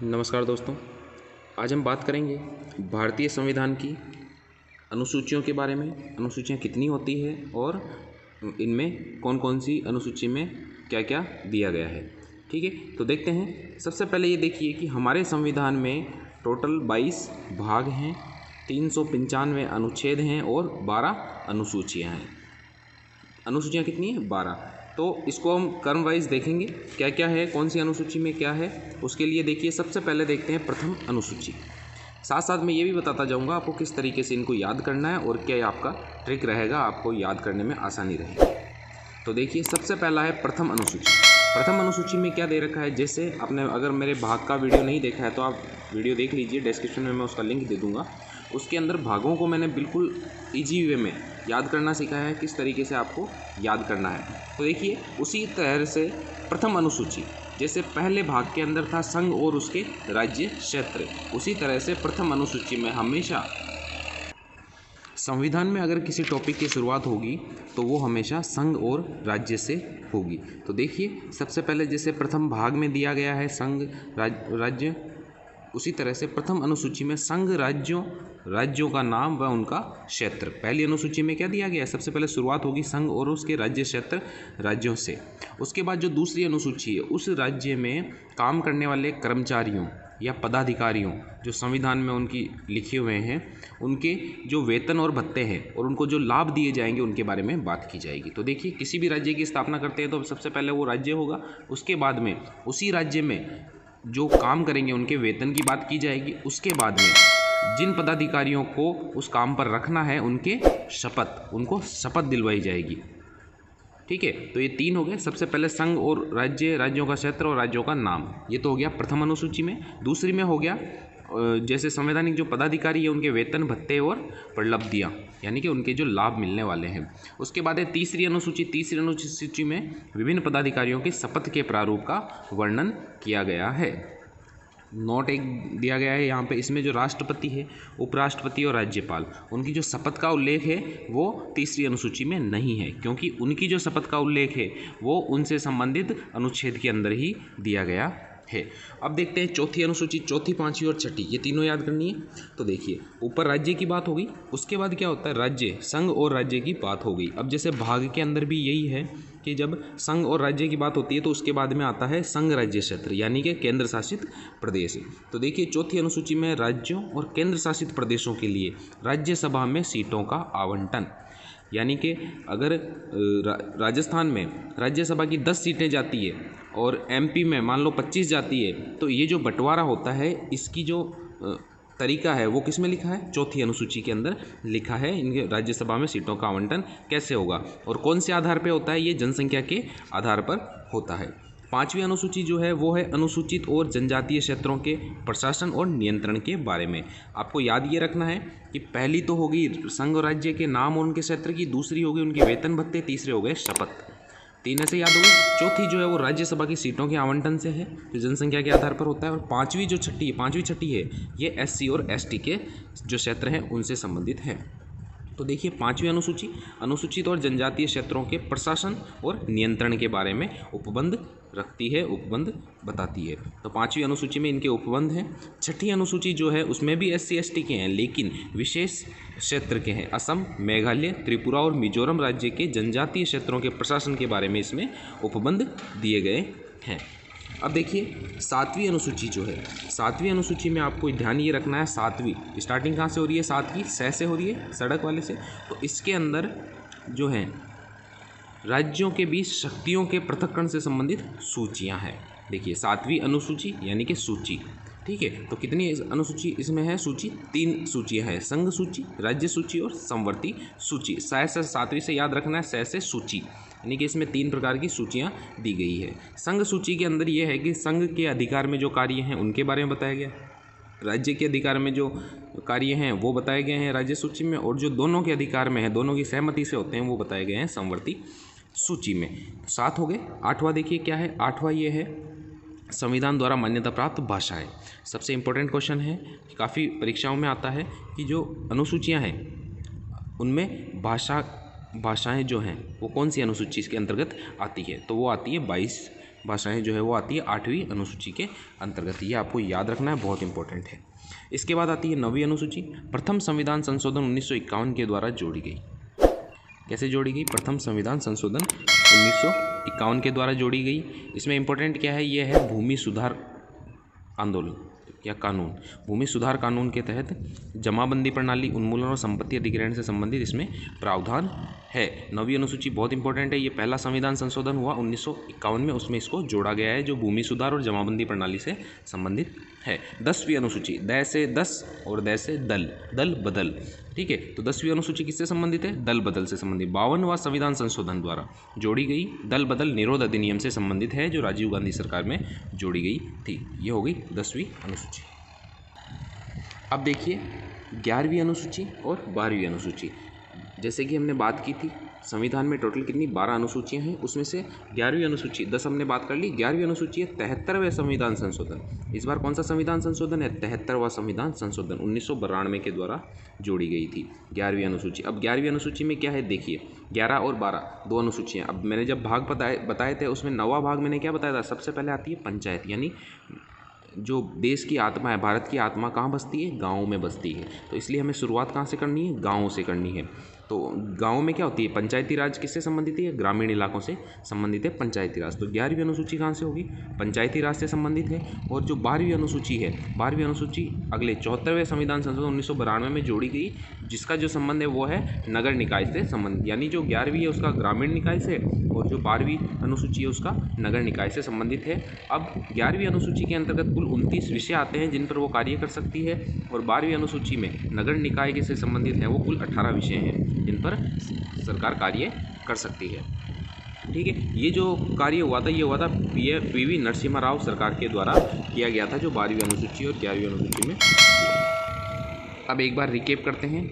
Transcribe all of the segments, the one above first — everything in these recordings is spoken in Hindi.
नमस्कार दोस्तों, आज हम बात करेंगे भारतीय संविधान की अनुसूचियों के बारे में। अनुसूचियाँ कितनी होती है और इनमें कौन कौन सी अनुसूची में क्या क्या दिया गया है। ठीक है, तो देखते हैं। सबसे पहले ये देखिए कि हमारे संविधान में टोटल 22 भाग हैं, 395 अनुच्छेद हैं और 12 अनुसूचियाँ हैं। अनुसूचियाँ कितनी हैं? 12। तो इसको हम क्रम वाइज देखेंगे क्या क्या है, कौन सी अनुसूची में क्या है। उसके लिए देखिए, सबसे पहले देखते हैं प्रथम अनुसूची। साथ साथ मैं ये भी बताता जाऊंगा आपको किस तरीके से इनको याद करना है और क्या आपका ट्रिक रहेगा, आपको याद करने में आसानी रहेगी। तो देखिए, सबसे पहला है प्रथम अनुसूची। प्रथम अनुसूची में क्या दे रखा है, जैसे आपने अगर मेरे भाग का वीडियो नहीं देखा है तो आप वीडियो देख लीजिए, डिस्क्रिप्शन में मैं उसका लिंक दे दूँगा। उसके अंदर भागों को मैंने बिल्कुल ईजी वे में याद करना सिखाया है, किस तरीके से आपको याद करना है। तो देखिए, उसी तरह से प्रथम अनुसूची, जैसे पहले भाग के अंदर था संघ और उसके राज्य क्षेत्र, उसी तरह से प्रथम अनुसूची में हमेशा संविधान में अगर किसी टॉपिक की शुरुआत होगी तो वो हमेशा संघ और राज्य से होगी। तो देखिए, सबसे पहले जैसे प्रथम भाग में दिया गया है संघ राज्य, उसी तरह से प्रथम अनुसूची में संघ राज्यों का नाम व उनका क्षेत्र। पहली अनुसूची में क्या दिया गया है, सबसे पहले शुरुआत होगी संघ और उसके राज्य क्षेत्र राज्यों से। उसके बाद जो दूसरी अनुसूची है, उस राज्य में काम करने वाले कर्मचारियों या पदाधिकारियों जो संविधान में उनकी लिखे हुए हैं, उनके जो वेतन और भत्ते हैं और उनको जो लाभ दिए जाएंगे उनके बारे में बात की जाएगी। तो देखिए, किसी भी राज्य की स्थापना करते हैं तो सबसे पहले वो राज्य होगा, उसके बाद में उसी राज्य में जो काम करेंगे उनके वेतन की बात की जाएगी। उसके बाद में जिन पदाधिकारियों को उस काम पर रखना है उनको शपथ दिलवाई जाएगी। ठीक है, तो ये 3 हो गए। सबसे पहले संघ और राज्य, राज्यों का क्षेत्र और राज्यों का नाम, ये तो हो गया प्रथम अनुसूची में। दूसरी में हो गया जैसे संवैधानिक जो पदाधिकारी है उनके वेतन भत्ते और प्रलब्धियाँ, यानी कि उनके जो लाभ मिलने वाले हैं। उसके बाद है तीसरी अनुसूची। तीसरी अनुसूची में विभिन्न पदाधिकारियों के शपथ के प्रारूप का वर्णन किया गया है। नोट एक दिया गया है यहाँ पे, इसमें जो राष्ट्रपति है, उपराष्ट्रपति और राज्यपाल, उनकी जो शपथ का उल्लेख है वो तीसरी अनुसूची में नहीं है, क्योंकि उनकी जो शपथ का उल्लेख है वो उनसे संबंधित अनुच्छेद के अंदर ही दिया गया है। अब देखते हैं चौथी अनुसूची। चौथी, पांचवी और छठी, ये तीनों याद करनी है। तो देखिए, ऊपर राज्य की बात होगी, उसके बाद क्या होता है, राज्य, संघ और राज्य की बात हो गई। अब जैसे भाग के अंदर भी यही है कि जब संघ और राज्य की बात होती है तो उसके बाद में आता है संघ राज्य क्षेत्र, यानी कि केंद्र शासित प्रदेश। तो देखिए, चौथी अनुसूची में राज्यों और केंद्र शासित प्रदेशों के लिए राज्यसभा में सीटों का आवंटन, यानी कि अगर राजस्थान में राज्यसभा की 10 सीटें जाती है और एमपी में मान लो 25 जाती है, तो ये जो बंटवारा होता है इसकी जो तरीका है वो किस में लिखा है, चौथी अनुसूची के अंदर लिखा है। इनके राज्यसभा में सीटों का आवंटन कैसे होगा और कौन से आधार पर होता है, ये जनसंख्या के आधार पर होता है। पांचवी अनुसूची जो है वो है अनुसूचित और जनजातीय क्षेत्रों के प्रशासन और नियंत्रण के बारे में। आपको याद ये रखना है कि पहली तो होगी संघ और राज्य के नाम और उनके क्षेत्र की, दूसरी होगी उनके वेतन भत्ते, तीसरे हो गए शपथ। 3 ऐसे याद होगी। चौथी जो है वो राज्यसभा की सीटों के आवंटन से है, जो जनसंख्या के आधार पर होता है। और पांचवी छठी है, ये एससी और एसटी के जो क्षेत्र हैं उनसे संबंधित है। तो देखिए, पांचवी अनुसूची अनुसूचित और जनजातीय क्षेत्रों के प्रशासन और नियंत्रण के बारे में उपबंध रखती है, उपबंध बताती है। तो पांचवी अनुसूची में इनके उपबंध हैं। छठी अनुसूची जो है उसमें भी एससी एसटी के हैं, लेकिन विशेष क्षेत्र के हैं। असम, मेघालय, त्रिपुरा और मिजोरम राज्य के जनजातीय क्षेत्रों के प्रशासन के बारे में इसमें उपबंध दिए गए हैं। अब देखिए, सातवीं अनुसूची जो है, सातवीं अनुसूची में आपको ध्यान ये रखना है, सातवीं स्टार्टिंग कहाँ से हो रही है, सातवीं स से हो रही है, सड़क वाले से। तो इसके अंदर जो है राज्यों के बीच शक्तियों के पृथक्करण से संबंधित सूचियां हैं। देखिए, सातवीं अनुसूची यानी कि सूची। ठीक है, तो कितनी अनुसूची इसमें है, सूची 3 सूचियां हैं, संघ सूची, राज्य सूची और समवर्ती सूची। से सातवीं से याद रखना है, से सूची, यानी कि इसमें 3 प्रकार की सूचियां दी गई है। संघ सूची के अंदर यह है कि संघ के अधिकार में जो कार्य हैं उनके बारे में बताया गया, राज्य के अधिकार में जो कार्य हैं वो बताए गए हैं राज्य सूची में, और जो दोनों के अधिकार में है, दोनों की सहमति से होते हैं, वो बताए गए हैं समवर्ती सूची में। 7 हो गए। 8वां देखिए क्या है, 8वां ये है संविधान द्वारा मान्यता प्राप्त भाषाएं। सबसे इम्पोर्टेंट क्वेश्चन है, काफ़ी परीक्षाओं में आता है कि जो अनुसूचियां हैं उनमें भाषाएं जो हैं वो कौन सी अनुसूची के अंतर्गत आती है, तो वो आती है भाषाएं जो है वो आती है 8वीं अनुसूची के अंतर्गत। ये आपको याद रखना है, बहुत इंपॉर्टेंट है। इसके बाद आती है 9वीं अनुसूची, प्रथम संविधान संशोधन 1951 के द्वारा जोड़ी गई। कैसे जोड़ी गई? प्रथम संविधान संशोधन 1951 के द्वारा जोड़ी गई। इसमें इंपॉर्टेंट क्या है? ये है भूमि सुधार आंदोलन या कानून। भूमि सुधार कानून के तहत जमाबंदी प्रणाली, उन्मूलन और संपत्ति अधिग्रहण से संबंधित इसमें प्रावधान है। 9वीं अनुसूची बहुत इंपॉर्टेंट है। ये पहला संविधान संशोधन हुआ 1951 में, उसमें इसको जोड़ा गया है जो भूमि सुधार और जमाबंदी प्रणाली से संबंधित है। 10वीं अनुसूची, द से 10 और द से दल, दल बदल। ठीक है, तो 10वीं अनुसूची किससे संबंधित है? दल बदल से संबंधित। 52वां संविधान संशोधन द्वारा जोड़ी गई दल बदल निरोध अधिनियम से संबंधित है, जो राजीव गांधी सरकार में जोड़ी गई थी। ये हो गई 10वीं अनुसूची। अब देखिए 11वीं अनुसूची और 12वीं अनुसूची। जैसे कि हमने बात की थी, संविधान में टोटल कितनी 12 अनुसूचियां हैं, उसमें से 11वीं अनुसूची 10 हमने बात कर ली। 11वीं अनुसूची है 73वें संविधान संशोधन। इस बार कौन सा संविधान संशोधन है? 73वां संविधान संशोधन 1992 के द्वारा जोड़ी गई थी 11वीं अनुसूची। अब 11वीं अनुसूची में क्या है देखिए, 11 और 12 दो अनुसूचियाँ। अब मैंने जब भाग बताए थे, उसमें 9वां भाग मैंने क्या बताया था? सबसे पहले आती है पंचायत, यानी जो देश की आत्मा है, भारत की आत्मा कहाँ बसती है? गाँव में बसती है। तो इसलिए हमें शुरुआत कहाँ से करनी है? गाँव से करनी है। तो गाँव में क्या होती है? पंचायती राज किससे संबंधित है? ग्रामीण इलाकों से संबंधित है पंचायती राज। तो 11वीं अनुसूची कहाँ से होगी? पंचायती राज से संबंधित है। और जो 12वीं अनुसूची है, 12वीं अनुसूची अगले 74वें संविधान संशोधन 1992 में जोड़ी गई, जिसका जो संबंध है वो है नगर निकाय से संबंधित। यानी जो 11वीं है उसका ग्रामीण निकाय से, और जो 12वीं अनुसूची है उसका नगर निकाय से संबंधित है। अब 11वीं अनुसूची के अंतर्गत कुल 29 विषय आते हैं जिन पर वो कार्य कर सकती है, और 12वीं अनुसूची में नगर निकाय के से संबंधित है वो कुल 18 विषय हैं जिन पर सरकार कार्य कर सकती है। ठीक है, ये जो कार्य हुआ था ये हुआ था पीवी नरसिम्हा राव सरकार के द्वारा किया गया था, जो 12वीं अनुसूची और 11वीं अनुसूची में हुआ। अब एक बार रिकेप करते हैं।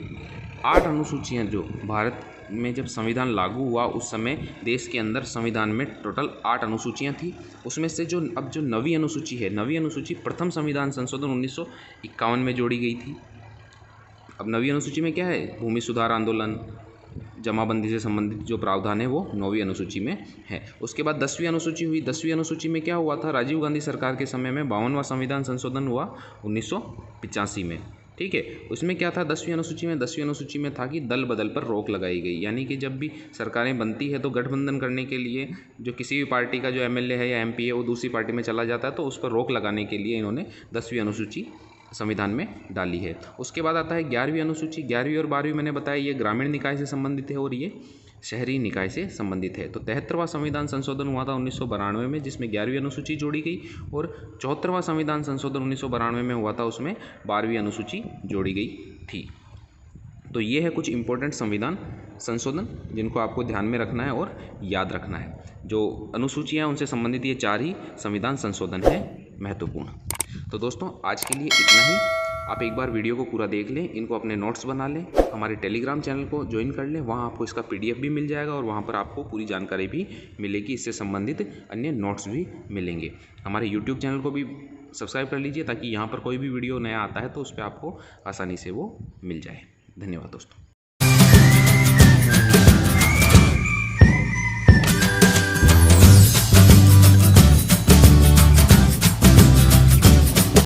8 अनुसूचियाँ जो भारत में जब संविधान लागू हुआ उस समय देश के अंदर संविधान में टोटल 8 अनुसूचियाँ थी। उसमें से जो 9वीं अनुसूची है, 9वीं अनुसूची प्रथम संविधान संशोधन 1951 में जोड़ी गई थी। अब 9वीं अनुसूची में क्या है? भूमि सुधार आंदोलन, जमाबंदी से संबंधित जो प्रावधान है वो 9वीं अनुसूची में है। उसके बाद 10वीं अनुसूची हुई। 10वीं अनुसूची में क्या हुआ था? राजीव गांधी सरकार के समय में 52वां संविधान संशोधन हुआ 1985 में। ठीक है, उसमें क्या था 10वीं अनुसूची में? 10वीं अनुसूची में था कि दल बदल पर रोक लगाई गई, यानी कि जब भी सरकारें बनती है तो गठबंधन करने के लिए जो किसी भी पार्टी का जो एमएलए है या एमपी है वो दूसरी पार्टी में चला जाता है, तो उस पर रोक लगाने के लिए इन्होंने 10वीं अनुसूची संविधान में डाली है। उसके बाद आता है 11वीं अनुसूची। 11वीं और 12वीं मैंने बताया ये ग्रामीण निकाय से संबंधित है और ये शहरी निकाय से संबंधित है। तो 73वां संविधान संशोधन हुआ था 1992 में, जिसमें 11वीं अनुसूची जोड़ी गई, और 74वां संविधान संशोधन 1992 में हुआ था, उसमें 12वीं अनुसूची जोड़ी गई थी। तो ये है कुछ इंपॉर्टेंट संविधान संशोधन जिनको आपको ध्यान में रखना है और याद रखना है। जो अनुसूचियाँ हैं उनसे संबंधित ये 4 ही संविधान संशोधन है महत्वपूर्ण। तो दोस्तों आज के लिए इतना ही। आप एक बार वीडियो को पूरा देख लें, इनको अपने नोट्स बना लें, हमारे टेलीग्राम चैनल को ज्वाइन कर लें, वहाँ आपको इसका PDF भी मिल जाएगा और वहाँ पर आपको पूरी जानकारी भी मिलेगी, इससे संबंधित अन्य नोट्स भी मिलेंगे। हमारे YouTube चैनल को भी सब्सक्राइब कर लीजिए ताकि यहाँ पर कोई भी वीडियो नया आता है तो उस पर आपको आसानी से वो मिल जाए। धन्यवाद दोस्तों।